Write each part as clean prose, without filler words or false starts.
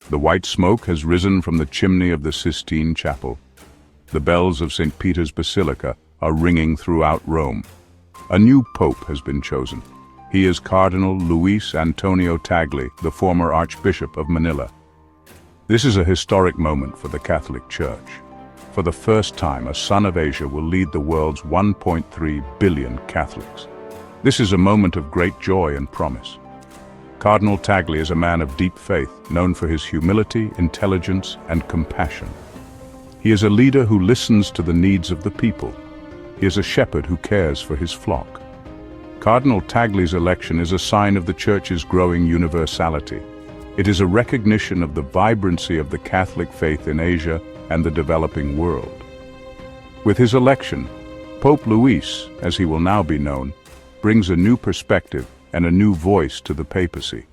The white smoke has risen from the chimney of the Sistine Chapel. The bells of St. Peter's Basilica are ringing throughout Rome. A new pope has been chosen. He is Cardinal Luis Antonio Tagle, the former Archbishop of Manila. This is a historic moment for the Catholic Church. For the first time, a son of Asia will lead the world's 1.3 billion Catholics. This is a moment of great joy and promise. Cardinal Tagle is a man of deep faith, known for his humility, intelligence, and compassion. He is a leader who listens to the needs of the people. He is a shepherd who cares for his flock. Cardinal Tagle's election is a sign of the Church's growing universality. It is a recognition of the vibrancy of the Catholic faith in Asia and the developing world. With his election, Pope Luis, as he will now be known, brings a new perspective and a new voice to the papacy.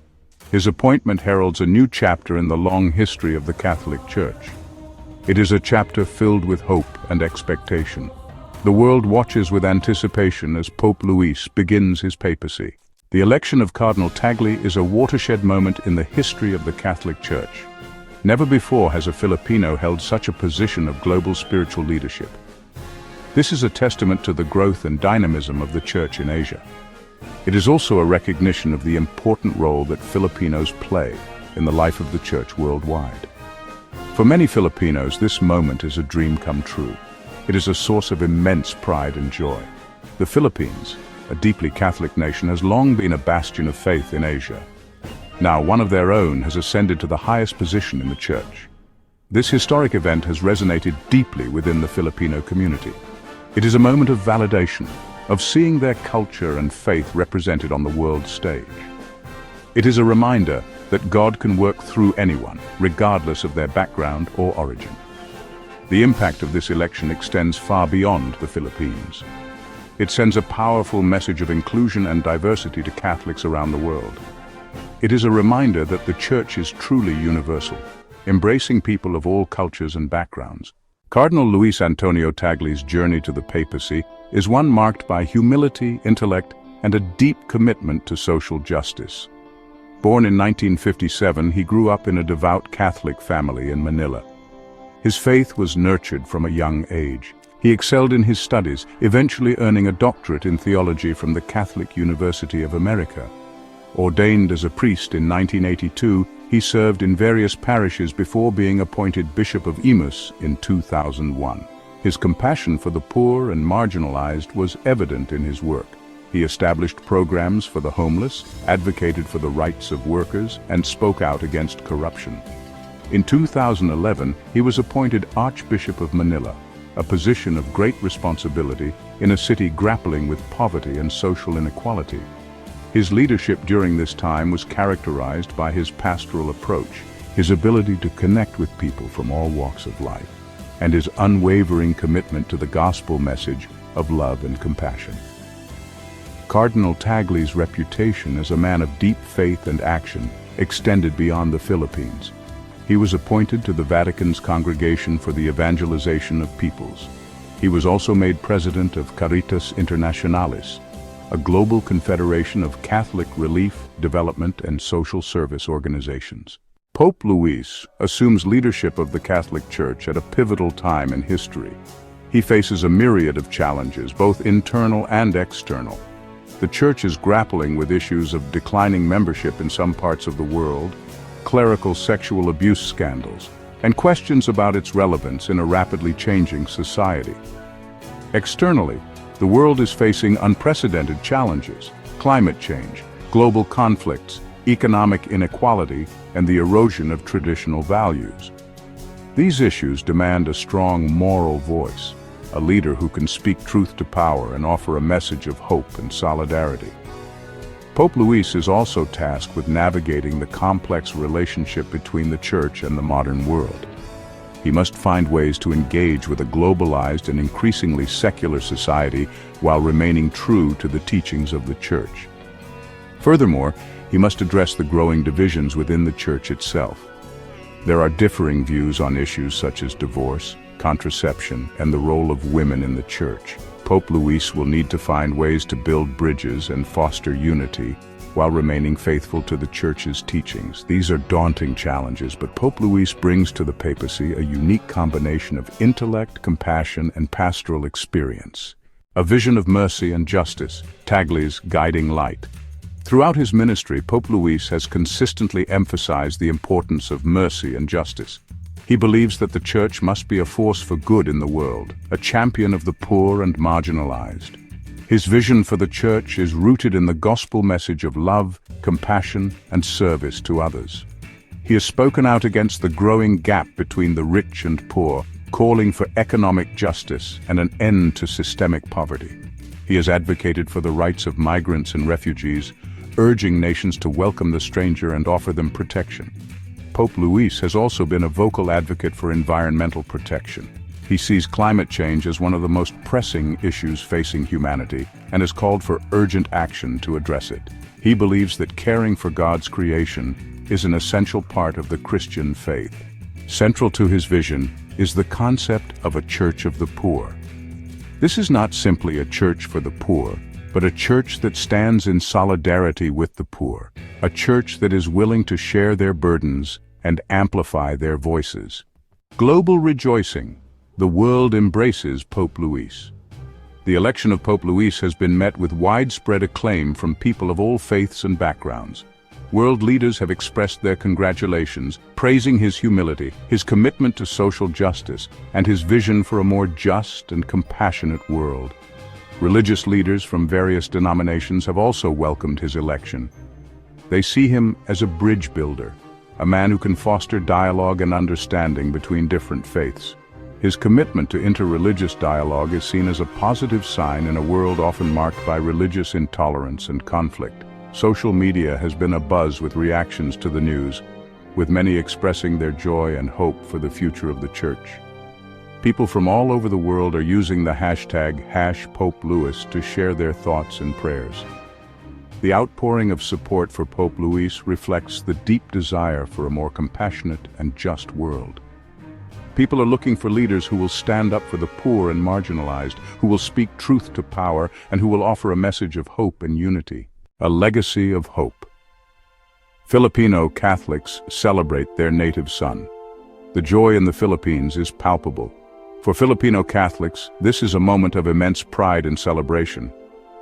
His appointment heralds a new chapter in the long history of the Catholic Church. It is a chapter filled with hope and expectation. The world watches with anticipation as Pope Luis begins his papacy. The election of Cardinal Tagle is a watershed moment in the history of the Catholic Church. Never before has a Filipino held such a position of global spiritual leadership. This is a testament to the growth and dynamism of the Church in Asia. It is also a recognition of the important role that Filipinos play in the life of the Church worldwide. For many Filipinos, this moment is a dream come true. It is a source of immense pride and joy. The Philippines, a deeply Catholic nation, has long been a bastion of faith in Asia. Now, one of their own has ascended to the highest position in the Church. This historic event has resonated deeply within the Filipino community. It is a moment of validation, of seeing their culture and faith represented on the world stage. It is a reminder that God can work through anyone, regardless of their background or origin. The impact of this election extends far beyond the Philippines. It sends a powerful message of inclusion and diversity to Catholics around the world. It is a reminder that the Church is truly universal, embracing people of all cultures and backgrounds. Cardinal Luis Antonio Tagle's journey to the papacy is one marked by humility, intellect, and a deep commitment to social justice. Born in 1957, he grew up in a devout Catholic family in Manila. His faith was nurtured from a young age. He excelled in his studies, eventually earning a doctorate in theology from the Catholic University of America. Ordained as a priest in 1982, he served in various parishes before being appointed Bishop of Imus in 2001. His compassion for the poor and marginalized was evident in his work. He established programs for the homeless, advocated for the rights of workers, and spoke out against corruption. In 2011, he was appointed Archbishop of Manila, a position of great responsibility in a city grappling with poverty and social inequality. His leadership during this time was characterized by his pastoral approach, his ability to connect with people from all walks of life, and his unwavering commitment to the gospel message of love and compassion. Cardinal Tagle's reputation as a man of deep faith and action extended beyond the Philippines. He was appointed to the Vatican's Congregation for the Evangelization of Peoples. He was also made president of Caritas Internationalis, a global confederation of Catholic relief, development, and social service organizations. Pope Luis assumes leadership of the Catholic Church at a pivotal time in history. He faces a myriad of challenges, both internal and external. The Church is grappling with issues of declining membership in some parts of the world, clerical sexual abuse scandals, and questions about its relevance in a rapidly changing society. Externally, the world is facing unprecedented challenges: climate change, global conflicts, economic inequality, and the erosion of traditional values. These issues demand a strong moral voice, a leader who can speak truth to power and offer a message of hope and solidarity. Pope Luis is also tasked with navigating the complex relationship between the Church and the modern world. He must find ways to engage with a globalized and increasingly secular society while remaining true to the teachings of the Church. Furthermore, he must address the growing divisions within the Church itself. There are differing views on issues such as divorce, contraception, and the role of women in the Church. Pope Luis will need to find ways to build bridges and foster unity, while remaining faithful to the Church's teachings. These are daunting challenges, but Pope Luis brings to the papacy a unique combination of intellect, compassion, and pastoral experience. A vision of mercy and justice, Tagle's guiding light. Throughout his ministry, Pope Luis has consistently emphasized the importance of mercy and justice. He believes that the Church must be a force for good in the world, a champion of the poor and marginalized. His vision for the Church is rooted in the gospel message of love, compassion, and service to others. He has spoken out against the growing gap between the rich and poor, calling for economic justice and an end to systemic poverty. He has advocated for the rights of migrants and refugees, urging nations to welcome the stranger and offer them protection. Pope Luis has also been a vocal advocate for environmental protection. He sees climate change as one of the most pressing issues facing humanity and has called for urgent action to address it. He believes that caring for God's creation is an essential part of the Christian faith. Central to his vision is the concept of a church of the poor. This is not simply a church for the poor, but a church that stands in solidarity with the poor, a church that is willing to share their burdens and amplify their voices. Global rejoicing. The world embraces Pope Luis. The election of Pope Luis has been met with widespread acclaim from people of all faiths and backgrounds. World leaders have expressed their congratulations, praising his humility, his commitment to social justice, and his vision for a more just and compassionate world. Religious leaders from various denominations have also welcomed his election. They see him as a bridge builder, a man who can foster dialogue and understanding between different faiths. His commitment to interreligious dialogue is seen as a positive sign in a world often marked by religious intolerance and conflict. Social media has been abuzz with reactions to the news, with many expressing their joy and hope for the future of the Church. People from all over the world are using the hashtag #PopeLuis to share their thoughts and prayers. The outpouring of support for Pope Luis reflects the deep desire for a more compassionate and just world. People are looking for leaders who will stand up for the poor and marginalized, who will speak truth to power, and who will offer a message of hope and unity. A legacy of hope. Filipino Catholics celebrate their native son. The joy in the Philippines is palpable. For Filipino Catholics, this is a moment of immense pride and celebration.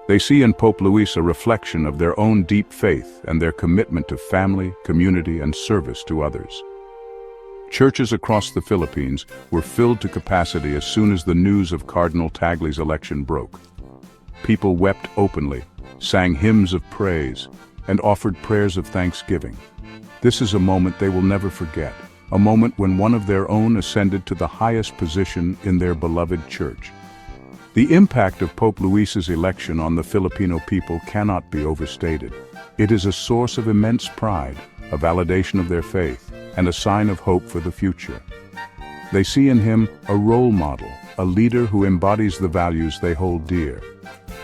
They see in Pope Luis a reflection of their own deep faith and their commitment to family, community, and service to others. Churches across the Philippines were filled to capacity as soon as the news of Cardinal Tagle's election broke. People wept openly, sang hymns of praise, and offered prayers of thanksgiving. This is a moment they will never forget, a moment when one of their own ascended to the highest position in their beloved church. The impact of Pope Luis's election on the Filipino people cannot be overstated. It is a source of immense pride, a validation of their faith, and a sign of hope for the future. They see in him a role model, a leader who embodies the values they hold dear.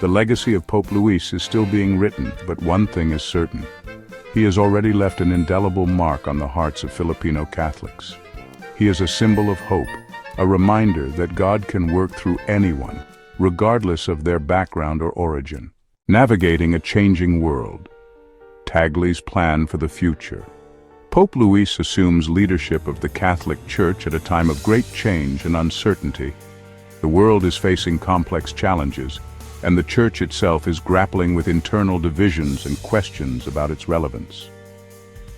The legacy of Pope Luis is still being written, but one thing is certain. He has already left an indelible mark on the hearts of Filipino Catholics. He is a symbol of hope, a reminder that God can work through anyone, regardless of their background or origin. Navigating a changing world. Tagle's plan for the future. Pope Luis assumes leadership of the Catholic Church at a time of great change and uncertainty. The world is facing complex challenges, and the Church itself is grappling with internal divisions and questions about its relevance.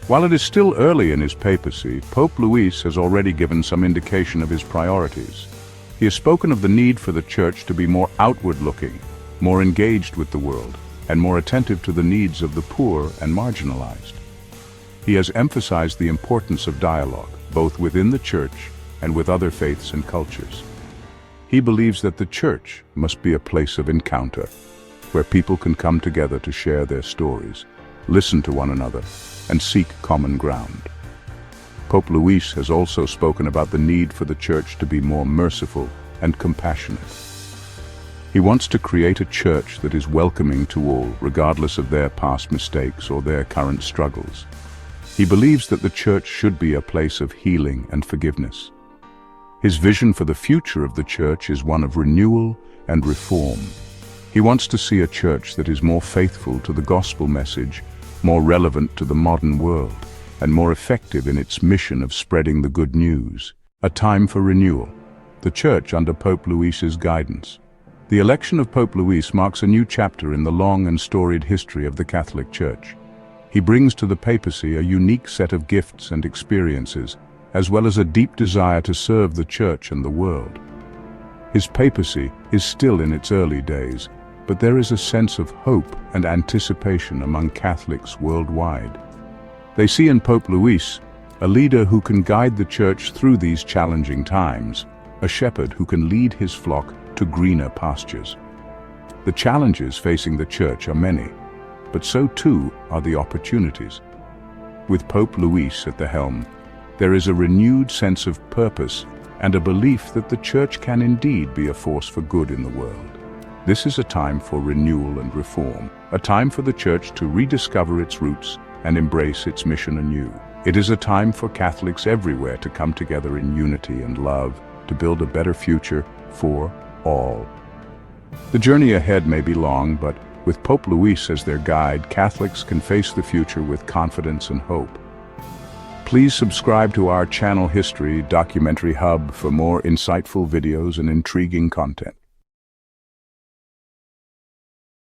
While it is still early in his papacy, Pope Luis has already given some indication of his priorities. He has spoken of the need for the Church to be more outward-looking, more engaged with the world, and more attentive to the needs of the poor and marginalized. He has emphasized the importance of dialogue, both within the Church and with other faiths and cultures. He believes that the Church must be a place of encounter, where people can come together to share their stories, listen to one another, and seek common ground. Pope Luis has also spoken about the need for the Church to be more merciful and compassionate. He wants to create a Church that is welcoming to all, regardless of their past mistakes or their current struggles. He believes that the Church should be a place of healing and forgiveness. His vision for the future of the Church is one of renewal and reform. He wants to see a Church that is more faithful to the gospel message, more relevant to the modern world, and more effective in its mission of spreading the good news. A time for renewal. The Church under Pope Louis's guidance. The election of Pope Louis marks a new chapter in the long and storied history of the Catholic Church. He brings to the papacy a unique set of gifts and experiences, as well as a deep desire to serve the Church and the world. His papacy is still in its early days, but there is a sense of hope and anticipation among Catholics worldwide. They see in Pope Louis a leader who can guide the Church through these challenging times, a shepherd who can lead his flock to greener pastures. The challenges facing the Church are many, but so too are the opportunities. With Pope Louis at the helm, there is a renewed sense of purpose and a belief that the Church can indeed be a force for good in the world. This is a time for renewal and reform, a time for the Church to rediscover its roots and embrace its mission anew. It is a time for Catholics everywhere to come together in unity and love to build a better future for all. The journey ahead may be long, but with Pope Louis as their guide, Catholics can face the future with confidence and hope. Please subscribe to our channel History Documentary Hub for more insightful videos and intriguing content.